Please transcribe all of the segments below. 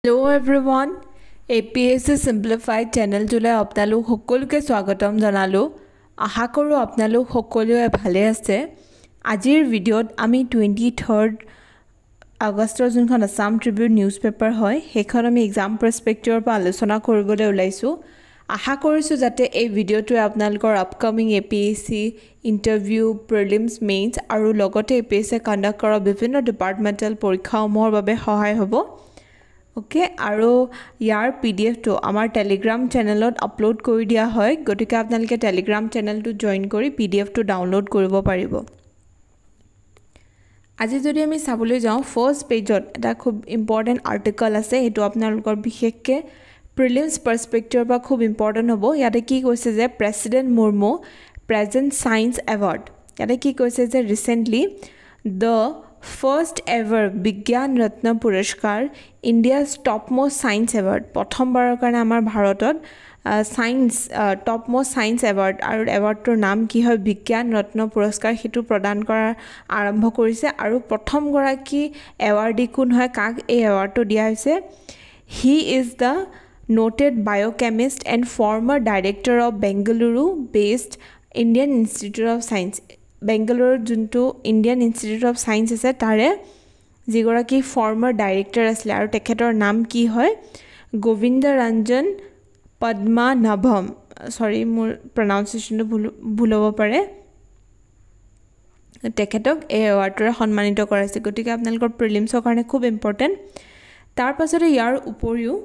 Hello everyone, APSC Simplified channel jule apnalok hokoluke swagatam janalu. Aha koru apnalok hokolue bhale ase. Ajir video ami 23rd August junkhon Assam Tribune newspaper hoy hekhon ami exam perspective pa alochona koribole ulaisu. Aha korisu jate ei video tu apnalokor upcoming APSC interview prelims mains aru logote APSC conduct kora bibhinno departmental porikha omor babe sahay hobo. Okay, আৰু ইয়াৰ PDF to আমাৰ Telegram channelত upload কৰি দিয়া হয় গতিকে আপোনালোকে Telegram channelটো join কৰি PDF টো download কৰিব পাৰিব আজি যদি আমি চাবলৈ যাওঁ ফাৰ্স্ট পেজত এটা খুব ইম্পৰ্টেন্ট আৰ্টিকল আছে এটো আপোনালোকৰ বিশেষকে প্ৰিলিমছ পাৰ্সপেক্টিভৰ পৰা খুব ইম্পৰ্টেন্ট হ'ব ইয়াতে কি কৈছে যে president Murmu present science award ইয়াতে কি কৈছে যে recently the first ever Vigyan Ratna Puraskar India's topmost science award prothom barar karone amar bharatot science topmost science award aru award tor naam ki hoy Vigyan Ratna Puraskar hetu pradan korar arambho korise aru prothom gora ki awardee kun hoy kak ei award to dia hoise he is the noted biochemist and former director of Bengaluru based Indian Institute of Science Bangalore junto Indian Institute of Science ase tare jigora ki former director asle aru tekhetor naam ki hoy Govinda Ranjan Padmanabham sorry mur pronunciation to bhul hobo pare tekhetok ei award tor honmanito korase gotike apnalokor prelims or karone khub important tar pasore yar uporiu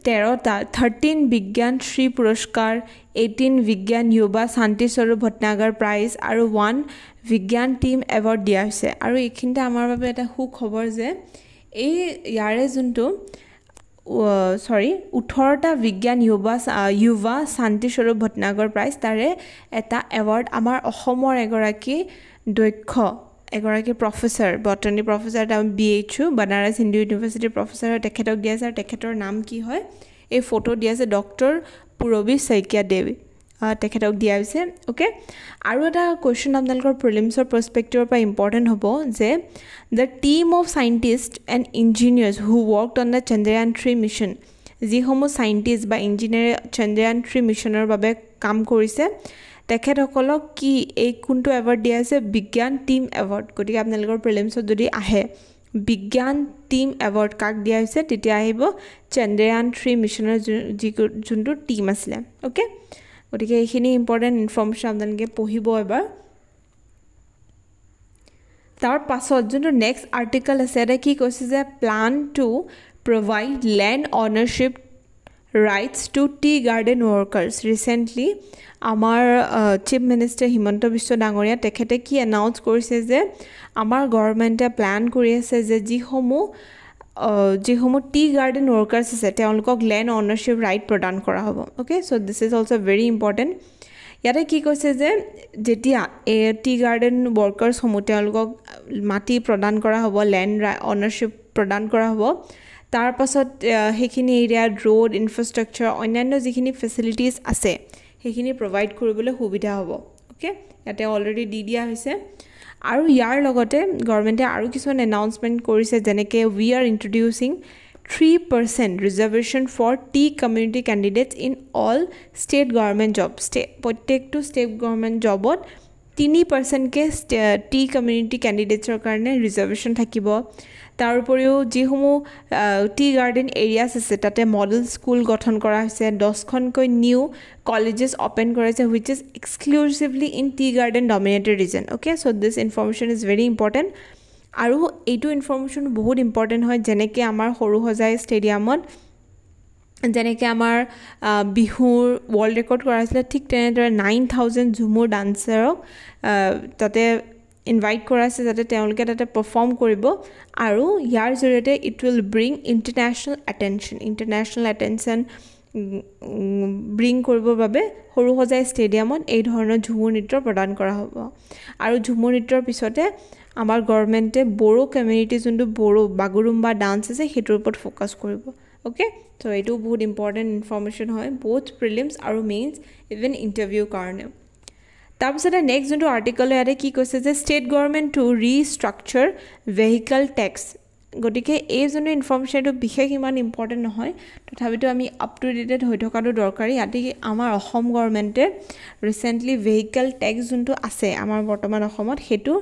13 Vigyan Shri Puraskar 18 Vigyan Yuba Shanti Swarup Bhatnagar Prize aru 1 Vigyan Team Award dia hoise aru ekhinte amar babe eta hu khobor je ei yare junto sorry 18 ta Vigyan Yuva Shanti Swarup Bhatnagar Prize tare eta award amar ohomor egoraki doikho egoraki professor botany professor ta BHU Banaras Hindu University professor tekhetok dia ase tekhetor naam ki hoy ei photo dia ase Dr. Purabi Saikia Devi tekhetok dia ase okay aru eta question apnalokor prelims or perspective pa important hobo je the team of scientists and engineers who worked on the Chandrayaan 3 mission ji homo scientists ba engineer Chandrayaan 3 missionor babe kam korise tekhethokolok ki ei kunto award dia ase Vigyan Team Award gotike apnalokor prelims jodi ahe Vigyan Team Award kak dia hoise titia ahibo Chandrayaan 3 missioner junto team asle okay gotike ekhini important information apnalike pohibo ebar tar pasot junto next article ase eta ki koise je plan to provide land ownership rights to tea garden workers recently amar chief minister Himanta Biswa Dangoria tekhete ki announce korise je amar government e plan kori ase je ji homo tea garden workers ase teolokok land ownership right pradan kora hobo okay so this is also very important yate ki koise je jetia tea garden workers homo teolokok mati pradan kora hobo land ownership pradan kora hobo tar pasot hekhini area road infrastructure onyanno jikhini facilities ase hekhini provide koribole subidha hobo okay yate already di dia hoise aru yar logote government e aru kisone announcement korise jeneke we are introducing 3% reservation for tea community candidates in all state government jobs protect to state government jobot 3% ke tea community candidates or karone reservation thakibo tar uporiu ji homo tea garden areas ase tate model school gothon kora hoise 10 khon koi new colleges open koraise which is exclusively in tea garden dominated region okay so this information is very important aru etu information bahut important hoy jeneke amar horu hojai stadiumot jeneke amar bihur world record korasile thik tenedore 9000 jhumur dancer tate invite korase jate teolke tate perform koribo aru yar jorete it will bring international attention bring koribo babe horu hojai stadiumot ei dhoroner jhumur nitro pradan kora hobo aru jhumur nitor pisote amar government e boro community jundu boro bagurumba dance ase hetur upor focus koribo okay so etu bahut important information hoy both prelims aru mains even interview karone tar pisode next junto article are ki koise je state government to restructure vehicle tax গতিকে এই যোনটো ইনফৰমেশ্যনটো বিশেষ ইমান important নহয় তথাপিতো আমি up to dated হৈ থকাটো দৰকাৰী ইয়াতে আমাৰ অসম গভৰ্ণমেণ্টে ৰিচেণ্টলি ভেহিকল টেক্স যোনটো আছে আমাৰ বৰ্তমান অসমত সেইটো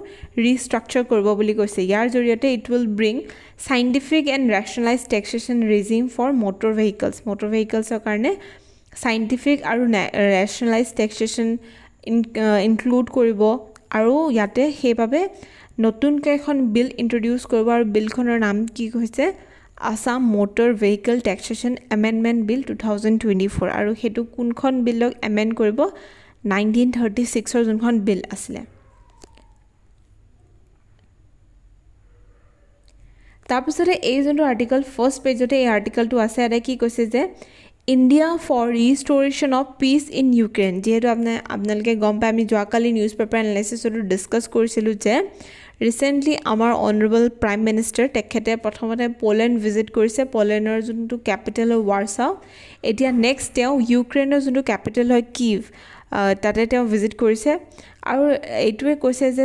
ৰিষ্ট্ৰাকচাৰ কৰিব বুলি কৈছে ইয়াৰ জৰিয়তে it will bring scientific and rationalise taxation regime for motor ভেহিকলছৰ কাৰণে চাইণ্টিফিক আৰু ৰেচনেলাইজ টেক্সেশ্যন ইনক্লুড কৰিব আৰু ইয়াতে সেইবাবে নতুনকৈ এখন বিল ইন্ট্ৰডিউচ কৰিব আৰু বিলখনৰ নাম কি হৈছে Assam motor vehicle taxation amendment bill 2024 আৰু সেইটো কোনখন বিলক এমেণ্ড কৰিব 1936ৰ যোনখন বিল আছিলে তাৰপিছতে এই যোনটো আৰ্টিকল ফাৰ্ষ্ট পেজতে এই আৰ্টিকলটো আছে আৰু কি কৈছে যে India for restoration of peace in Ukraine যেহেতু আপোনালোকে গম পাই আমি যোৱাকালি নিউজ পেপাৰ এনালাইচিছতো ডিছকাছ কৰিছিলোঁ যে ৰিচেণ্টলি আমাৰ অনাৰেবল প্ৰাইম মিনিষ্টাৰ তেখেতে প্ৰথমতে পোলেণ্ড ভিজিট কৰিছে পোলেণ্ডৰ যোনটো কেপিটেল হয় ৱাৰ্চাও এতিয়া নেক্সট তেওঁ ইউক্ৰেইনৰ যোনটো কেপিটেল হয় কিভ তাতে তেওঁ ভিজিট কৰিছে আৰু এইটোৱে কৈছে যে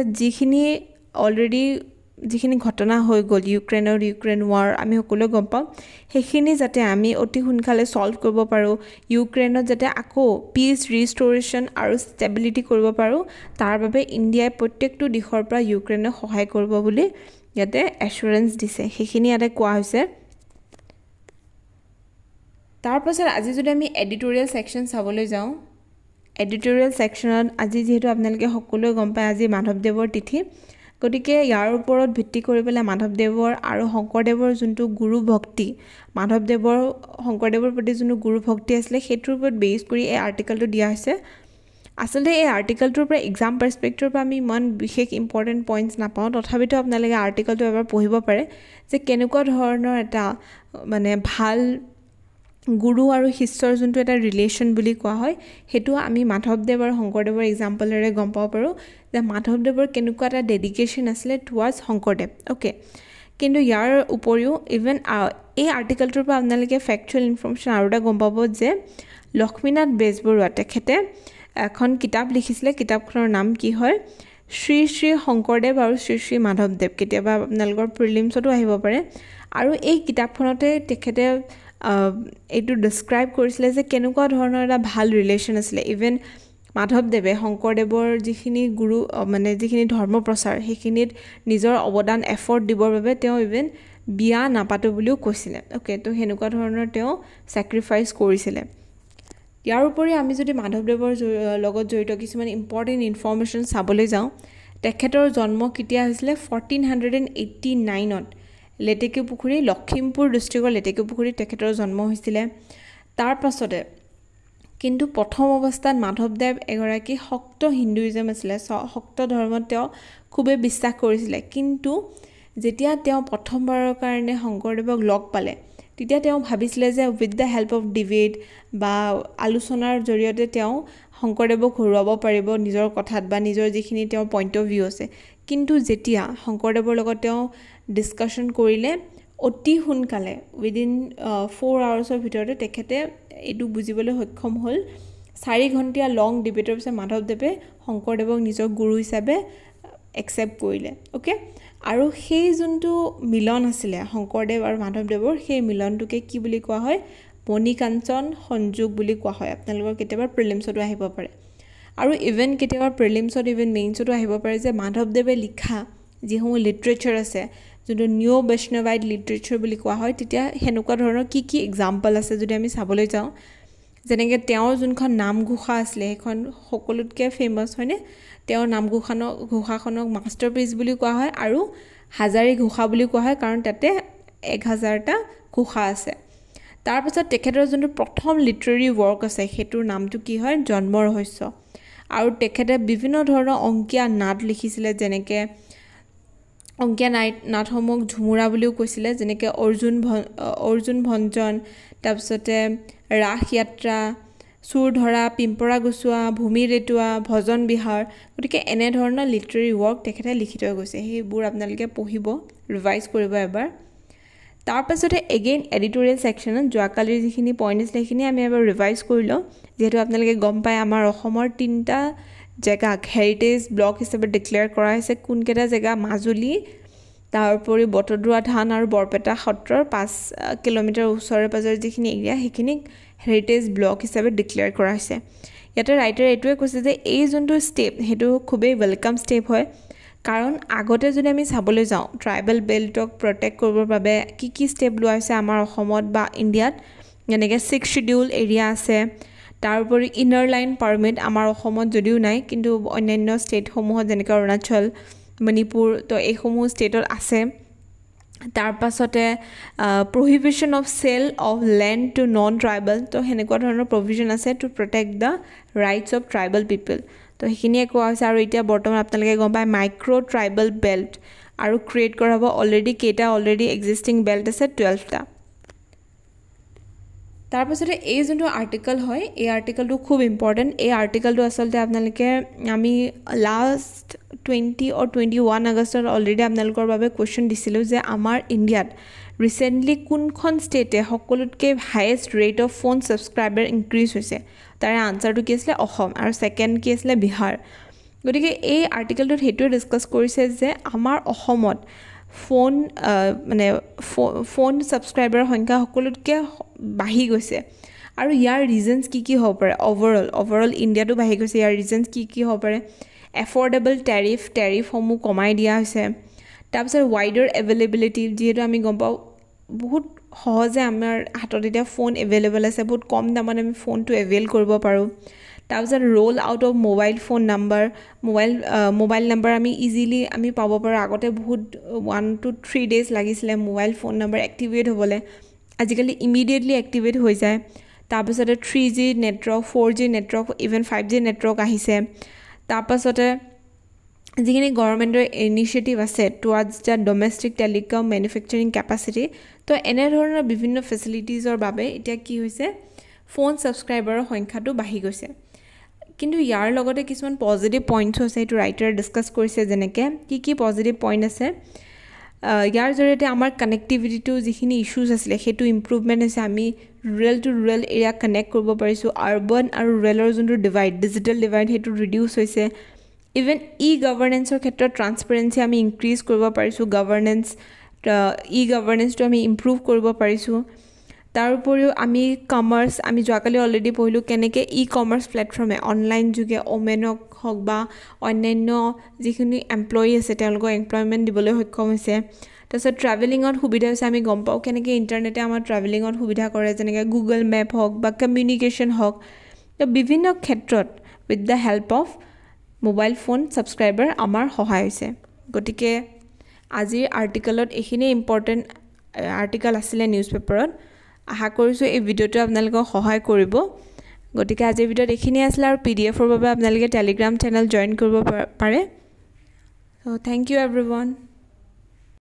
যিখিনি ঘটনা হৈ গ'ল ইউক্ৰেইন ৱাৰ আমি সকলোৱে গম পাওঁ সেইখিনি যাতে আমি অতি সোনকালে সলভ কৰিব পাৰোঁ ইউক্ৰেইনত যাতে আকৌ পিচ ৰিষ্টৰেশ্যন আৰু ষ্টেবিলিটি কৰিব পাৰোঁ তাৰ বাবে ইণ্ডিয়াই প্ৰত্যেকটো দিশৰ পৰা ইউক্ৰেইনক সহায় কৰিব বুলি ইয়াতে এশ্বুৰেঞ্চ দিছে সেইখিনি ইয়াতে কোৱা হৈছে তাৰপাছত আজি যদি আমি এডিটৰিয়েল ছেকশ্যন চাবলৈ যাওঁ এডিটৰিয়েল ছেকশ্যনত আজি যিহেতু আপোনালোকে সকলোৱে গম পায় আজি মাধৱদেৱৰ তিথি গতিকে ইয়াৰ ওপৰত ভিত্তি কৰি পেলাই মাধৱদেৱৰ আৰু শংকৰদেৱৰ যোনটো গুৰু ভক্তি শংকৰদেৱৰ প্ৰতি যোনটো গুৰু ভক্তি আছিলে সেইটোৰ ওপৰত বেছ কৰি এই আৰ্টিকলটো দিয়া হৈছে আচলতে এই আৰ্টিকলটোৰ পৰা এক্সাম পাৰ্সপেক্টিভৰ পৰা আমি ইমান বিশেষ ইম্পৰ্টেণ্ট পইণ্টছ নাপাওঁ তথাপিতো আপোনালোকে আৰ্টিকলটো এবাৰ পঢ়িব পাৰে যে কেনেকুৱা ধৰণৰ এটা মানে ভাল গুৰু আৰু শিষ্যৰ যোনটো এটা ৰিলেশ্যন বুলি কোৱা হয় সেইটো আমি মাধৱদেৱ আৰু শংকৰদেৱৰ এক্সাম্পলেৰে গম পাব পাৰোঁ যে মাধৱদেৱৰ কেনেকুৱা এটা ডেডিকেশ্যন আছিলে টুৱাৰ্ডছ শংকৰদেৱ অ'কে কিন্তু ইয়াৰ উপৰিও ইভেন এই আৰ্টিকলটোৰ পৰা আপোনালোকে ফেক্টুৱেল ইনফৰমেশ্যন আৰু এটা গম পাব যে লক্ষ্মীনাথ বেজবৰুৱা তেখেতে এখন কিতাপ লিখিছিলে কিতাপখনৰ নাম কি হয় শ্ৰী শ্ৰী শংকৰদেৱ আৰু শ্ৰী শ্ৰী মাধৱদেৱ কেতিয়াবা আপোনালোকৰ প্ৰিলিমছতো আহিব পাৰে আৰু এই কিতাপখনতে তেখেতে এইটো ডিছক্ৰাইব কৰিছিলে যে কেনেকুৱা ধৰণৰ এটা ভাল ৰিলেশ্যন আছিলে ইভেন মাধৱদেৱে শংকৰদেৱৰ যিখিনি গুৰু মানে যিখিনি ধৰ্ম প্ৰচাৰ সেইখিনিত নিজৰ অৱদান এফৰ্ট দিবৰ বাবে তেওঁ ইভেন বিয়া নাপাতো বুলিও কৈছিলে অ'কে তো সেনেকুৱা ধৰণৰ তেওঁ ছেক্ৰিফাইচ কৰিছিলে ইয়াৰ উপৰি আমি যদি মাধৱদেৱৰ লগত জড়িত কিছুমান ইম্পৰ্টেণ্ট ইনফৰমেশ্যন চাবলৈ যাওঁ তেখেতৰ জন্ম কেতিয়া হৈছিলে 1489ত লেটেকুপুখুৰী লখিমপুৰ ডিষ্ট্ৰিক্টৰ লেটেকুপুখুৰীত তেখেতৰ জন্ম হৈছিলে তাৰ পাছতে কিন্তু প্ৰথম অৱস্থাত মাধৱদেৱ এগৰাকী শক্ত হিন্দুইজম আছিলে শক্ত ধৰ্মত তেওঁ খুবেই বিশ্বাস কৰিছিলে কিন্তু যেতিয়া তেওঁ প্ৰথমবাৰৰ কাৰণে শংকৰদেৱক লগ পালে তেতিয়া তেওঁ ভাবিছিলে যে with the help of debate বা আলোচনাৰ জৰিয়তে তেওঁ শংকৰদেৱক হৰুৱাব পাৰিব নিজৰ কথাত বা নিজৰ যিখিনি তেওঁৰ পইণ্ট অফ ভিউ আছে কিন্তু যেতিয়া শংকৰদেৱৰ লগত তেওঁ ডিছকাশ্যন কৰিলে অতি সোনকালে উইদিন 4 আৱাৰ্ছৰ ভিতৰতে তেখেতে এইটো বুজিবলৈ সক্ষম হ'ল 4 ঘণ্টীয়া লং ডিবেটৰ পিছত মাধৱদেৱে শংকৰদেৱক নিজৰ গুৰু হিচাপে একচেপ্ট কৰিলে অ'কে আৰু সেই যোনটো মিলন আছিলে শংকৰদেৱ আৰু মাধৱদেৱৰ সেই মিলনটোকে কি বুলি কোৱা হয় মণিকাঞ্চন সংযোগ বুলি কোৱা হয় আপোনালোকৰ কেতিয়াবা প্ৰিলিমছতো আহিব পাৰে আৰু ইভেন কেতিয়াবা প্ৰিলিমছত ইভেন মেইনছতো আহিব পাৰে যে মাধৱদেৱে লিখা যিসমূহ লিটাৰেচাৰ আছে যোনটো নিউ বৈষ্ণৱাইট লিটাৰেচাৰ বুলি কোৱা হয় তেতিয়া সেনেকুৱা ধৰণৰ কি এক্সাম্পল আছে যদি আমি চাবলৈ যাওঁ যেনেকৈ তেওঁৰ যোনখন নামঘোষা আছিলে সেইখন সকলোতকৈ ফেমাছ হয়নে তেওঁৰ নামঘোষাখনক মাষ্টাৰপিচ বুলি কোৱা হয় আৰু হাজাৰী ঘোষা বুলি কোৱা হয় কাৰণ তাতে 1000টা ঘোষা আছে তাৰপিছত তেখেতৰ যোনটো প্ৰথম লিটাৰেৰী ৱৰ্ক আছে সেইটোৰ নামটো কি হয় জন্ম ৰহস্য আৰু তেখেতে বিভিন্ন ধৰণৰ অংকীয়া নাট লিখিছিলে যেনেকৈ অংকীয়া নাটসমূহক ঝুমুৰা বুলিও কৈছিলে যেনেকৈ অৰ্জুন ভঞ্জন তাৰপিছতে ৰাস যাত্ৰা চুৰ ধৰা পিম্পৰা গুচোৱা ভূমি ৰেটুৱা ভজন বিহাৰ গতিকে এনেধৰণৰ লিটাৰেৰী ৱৰ্ক তেখেতে লিখি থৈ গৈছে সেইবোৰ আপোনালোকে পঢ়িব ৰিভাইজ কৰিব এবাৰ তাৰপাছতে এগেইন এডিটৰিয়েল ছেকশ্যনত যোৱাকালিৰ যিখিনি পইণ্ট আছিলে সেইখিনি আমি এবাৰ ৰিভাইজ কৰি লওঁ যিহেতু আপোনালোকে গম পায় আমাৰ অসমৰ 3টা জেগাক হেৰিটেজ ব্লক হিচাপে ডিক্লেয়াৰ কৰা হৈছে কোনকেইটা জেগা মাজুলী তাৰোপৰি বটদ্ৰৱা থান আৰু বৰপেটা সত্ৰৰ 5 কিলোমিটাৰ ওচৰে পাজৰে যিখিনি এৰিয়া সেইখিনি হেৰিটেজ ব্লক হিচাপে ডিক্লেয়াৰ কৰা হৈছে ইয়াতে ৰাইটাৰ এইটোৱে কৈছে যে এই যোনটো ষ্টেপ হেতু খুবেই ওয়েলকাম ষ্টেপ হয় কাৰণ আগতে যদি আমি চাবলৈ যাওঁ ট্ৰাইবেল বেল্টক প্ৰটেক্ট কৰিবৰ বাবে কি ষ্টেপ লোৱা হৈছে আমাৰ অসমত বা ইণ্ডিয়াত যেনেকৈ 6 শিডিউল এৰিয়া আছে তাৰোপৰি ইনাৰ লাইন পাৰমিট আমাৰ অসমত যদিও নাই কিন্তু অন্যান্য ষ্টেটসমূহত যেনেকৈ অৰুণাচল মণিপুৰ তো এইসমূহ ষ্টেটত আছে তাৰ পাছতে prohibition of sale of land to non tribal তো হেনেকুৱা ধৰণৰ provision আছে to protect the rights of tribal people তো হেখিনিয়ে কোৱা হৈছে আৰু এতিয়া বৰ্তমান আপোনালোকে গম পায় মাইক্ৰো ট্ৰাইবেল বেল্ট আৰু ক্ৰিয়েট কৰা হ'ব অলৰেডি এক্সিস্টিং বেল্ট আছে 12টা তাৰ পাছতে এই যোনটো আৰ্টিকল হয় এই আৰ্টিকলটো খুব ইম্পৰ্টেন্ট এই আৰ্টিকলটো আসলতে আপোনালোকে আমি লাষ্ট 20 or 21 আগষ্টত অলৰেডি আপোনালোকৰ বাবে কোৱেশ্চন দিছিলো যে আমাৰ ইণ্ডিয়াত ৰিসেন্টলি কোনখন ষ্টেটে সকলোতকৈ highest rate of phone subscriber increase হৈছে তাৰে আনসাৰটো কি আছিল অসম আৰু সেকেন্ড কি আছিল বিহাৰ গতিকে এই আৰ্টিকলটোত হেতু ডিসকাস কৰিছে যে আমাৰ অসমত ফোন মানে ফোন সাবস্ক্ৰাইবাৰ সংখ্যা সকলোতকৈ বাঢ়ি গৈছে আৰু ইয়াৰ ৰিজনস কি হ'ব পাৰে ওভাৰঅল ইণ্ডিয়াটো বাঢ়ি গৈছে ইয়াৰ ৰিজনস কি হ'ব পাৰে এফৰ্ডেবল টেৰিফ সমূহ কমাই দিয়া হৈছে তাৰপিছত ওয়াইডাৰ এভেইলেবিলিটি যেহেতু আমি গম পাওঁ বহুত সহজে আমাৰ হাতত এতিয়া ফোন এভেইলেবল আছে বহুত কম দামত আমি ফোনটো এভেইল কৰিব পাৰোঁ তাৰপিছত roll out of mobile phone number mobile number আমি ইজিলি আমি পাব পাৰোঁ আগতে বহুত 1 to 3 ডেজ লাগিছিলে মোবাইল ফোন নাম্বাৰ এক্টিভেট হ'বলৈ আজিকালি ইমিডিয়েটলি এক্টিভেট হৈ যায় তাৰপিছতে 3G network 4G network even 5G network আহিছে তাৰপাছতে যিখিনি গভৰ্ণমেণ্টৰ ইনিচিয়েটিভ আছে towards the domestic telecom manufacturing capacity তো এনে ধৰণৰ বিভিন্ন ফেচিলিটিজৰ বাবে এতিয়া কি হৈছে ফোন সাবস্ক্ৰাইবাৰৰ সংখ্যাটো বাঢ়ি গৈছে কিন্তু ইয়াৰ লগতে কিছুমান পজিটিভ পইণ্টছ আছে এইটো ৰাইটাৰে ডিসকাস কৰিছে যেনেকৈ কি পজিটিভ পইণ্ট আছে ইয়াৰ জৰিয়তে আমাৰ কানেক্টিভিটিটো যিখিনি ইস্যুজ আছিলে সেইটো ইম্প্ৰুভমেণ্ট হৈছে আমি rural to rural area connect কৰিব পাৰিছোঁ আৰবান আৰু ৰুৰেলৰ যোনটো ডিজিটেল ডিভাইড সেইটো ৰিডিউচ হৈছে ইভেন গভৰ্নেন্সৰ ক্ষেত্ৰত ট্ৰান্সপাৰেন্সি আমি ইনক্ৰিজ কৰিব পাৰিছোঁ গভৰ্নেন্সটো আমি ইম্প্ৰুভ কৰিব পাৰিছোঁ তাৰ উপৰিও আমি কমাৰ্চ আমি যোৱাকালি অলৰেডি পঢ়িলোঁ কেনেকৈ কমাৰ্চ প্লেটফৰ্মে অনলাইন যোগে ওমেনক হওক বা অন্যান্য যিখিনি এমপ্লয়ি আছে তেওঁলোকক এমপ্লয়মেণ্ট দিবলৈ সক্ষম হৈছে তাৰপিছত ট্ৰেভেলিঙত সুবিধা হৈছে আমি গম পাওঁ কেনেকৈ ইণ্টাৰনেটে আমাৰ ট্ৰেভেলিঙত সুবিধা কৰে যেনেকৈ গুগল মেপ হওক বা কমিউনিকেশ্যন হওক তো বিভিন্ন ক্ষেত্ৰত with the help of mobile phone subscriber আমাৰ সহায় হৈছে গতিকে আজিৰ আৰ্টিকলত এইখিনি ইম্পৰ্টেণ্ট আৰ্টিকল আছিলে নিউজ পেপাৰত আশা কৰিছোঁ এই ভিডিঅ'টো আপোনালোকক সহায় কৰিব গতিকে আজিৰ ভিডিঅ'ত এইখিনি আছিল আৰু পিডিএফৰ বাবে আপোনালোকে টেলিগ্ৰাম চেনেল জয়েন কৰিব পাৰে সো থ্যাংক ইউ এভৰিওয়ান